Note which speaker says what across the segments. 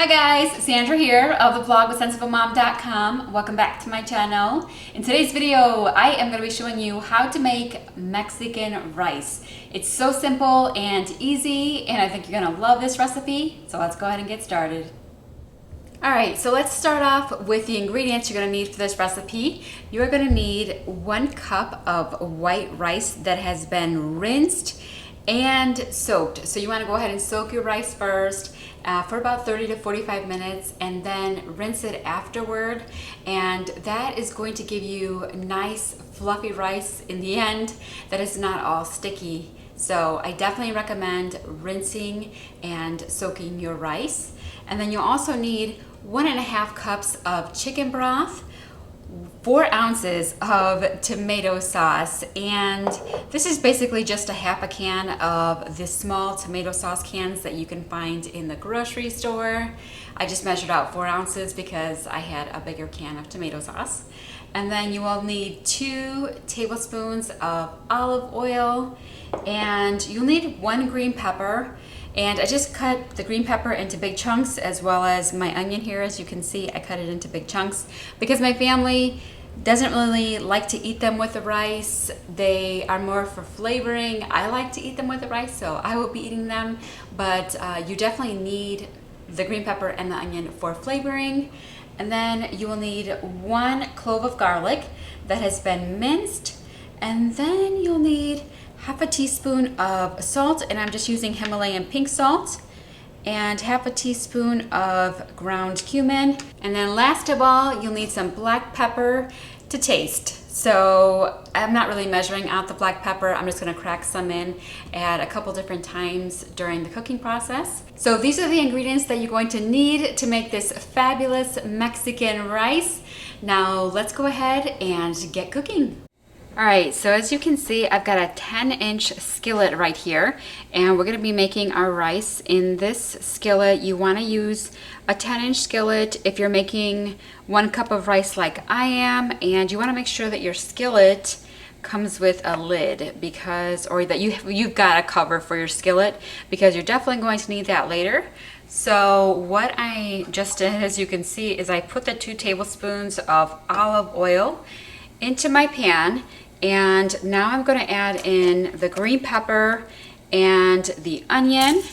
Speaker 1: Hi guys, Sandra here of the blog with senseofamom.com. Welcome back to my channel. In today's video, I am going to be showing you how to make Mexican rice. It's so simple and easy, and I think you're going to love this recipe. So let's go ahead and get started. Alright, so let's start off with the ingredients you're going to need for this recipe. You're going to need 1 cup of white rice that has been rinsed and soaked. So you want to go ahead and soak your rice first for about 30 to 45 minutes and then rinse it afterward, and that is going to give you nice fluffy rice in the end that is not all sticky. So I definitely recommend rinsing and soaking your rice. And then you'll also need 1.5 cups of chicken broth, 4 ounces of tomato sauce, and this is basically just a half a can of the small tomato sauce cans that you can find in the grocery store. I just measured out 4 ounces because I had a bigger can of tomato sauce. And then you will need 2 tablespoons of olive oil, and you'll need 1 green pepper. And I just cut the green pepper into big chunks, as well as my onion here. As you can see, I cut it into big chunks because my family doesn't really like to eat them with the rice. They are more for flavoring. I like to eat them with the rice, so I will be eating them. But you definitely need the green pepper and the onion for flavoring. And then you will need 1 clove of garlic that has been minced. And then you'll need half a teaspoon of salt, and I'm just using Himalayan pink salt, and half a teaspoon of ground cumin. And then last of all, you'll need some black pepper to taste. So I'm not really measuring out the black pepper. I'm just gonna crack some in at a couple different times during the cooking process. So these are the ingredients that you're going to need to make this fabulous Mexican rice. Now let's go ahead and get cooking. Alright, so as you can see, I've got a 10-inch skillet right here, and we're going to be making our rice in this skillet. You want to use a 10-inch skillet if you're making 1 cup of rice like I am, and you want to make sure that your skillet comes with a lid, because, or that you've got a cover for your skillet, because you're definitely going to need that later. So what I just did, as you can see, is I put the 2 tablespoons of olive oil into my pan, and now I'm going to add in the green pepper and the onion,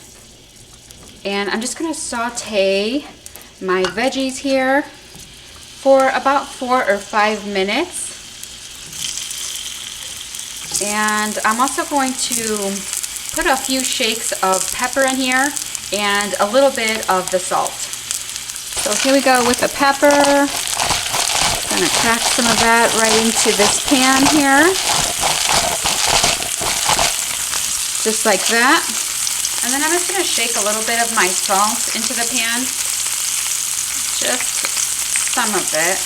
Speaker 1: and I'm just going to saute my veggies here for about 4 or 5 minutes. And I'm also going to put a few shakes of pepper in here and a little bit of the salt. So here we go with the pepper. I'm going to crack some of that right into this pan here, just like that. And then I'm just going to shake a little bit of my salt into the pan, just some of it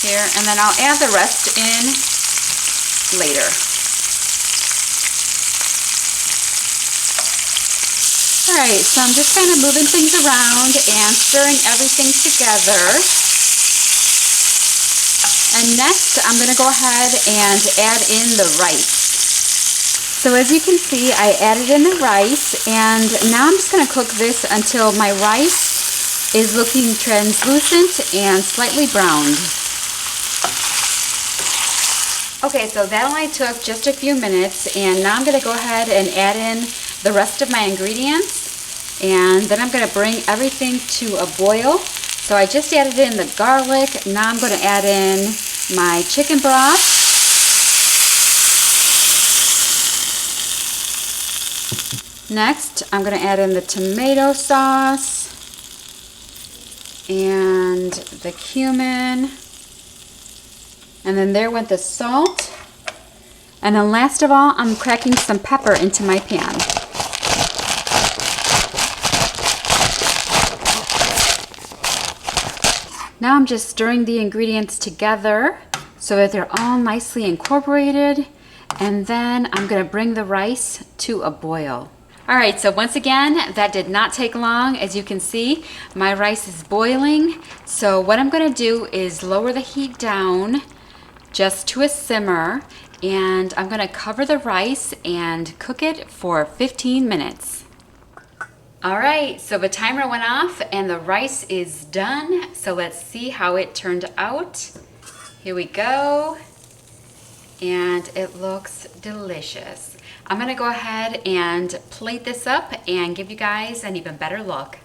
Speaker 1: here, and then I'll add the rest in later. Alright, so I'm just kind of moving things around and stirring everything together. And next, I'm going to go ahead and add in the rice. So as you can see, I added in the rice, and now I'm just going to cook this until my rice is looking translucent and slightly browned. Okay, so that only took just a few minutes, and now I'm going to go ahead and add in the rest of my ingredients, and then I'm going to bring everything to a boil. So I just added in the garlic. Now I'm going to add in my chicken broth. Next, I'm going to add in the tomato sauce and the cumin. And then there went the salt. And then last of all, I'm cracking some pepper into my pan. Now I'm just stirring the ingredients together so that they're all nicely incorporated, and then I'm going to bring the rice to a boil. Alright, so once again, that did not take long. As you can see, my rice is boiling. So what I'm going to do is lower the heat down just to a simmer, and I'm going to cover the rice and cook it for 15 minutes. All right, so the timer went off and the rice is done. So let's see how it turned out. Here we go. And it looks delicious. I'm gonna go ahead and plate this up and give you guys an even better look.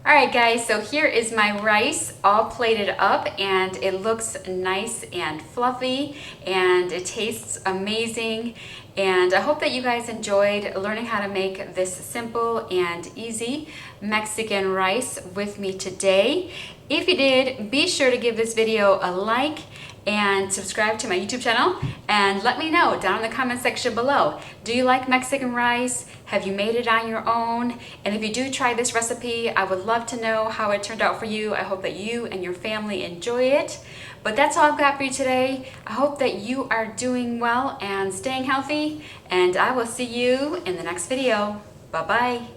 Speaker 1: All right guys, so here is my rice all plated up and it looks nice and fluffy and it tastes amazing. And I hope that you guys enjoyed learning how to make this simple and easy Mexican rice with me today. If you did, be sure to give this video a like and subscribe to my YouTube channel and let me know down in the comment section below. Do you like Mexican rice? Have you made it on your own? And if you do try this recipe, I would love to know how it turned out for you. I hope that you and your family enjoy it. But that's all I've got for you today. I hope that you are doing well and staying healthy, and I will see you in the next video. Bye-bye.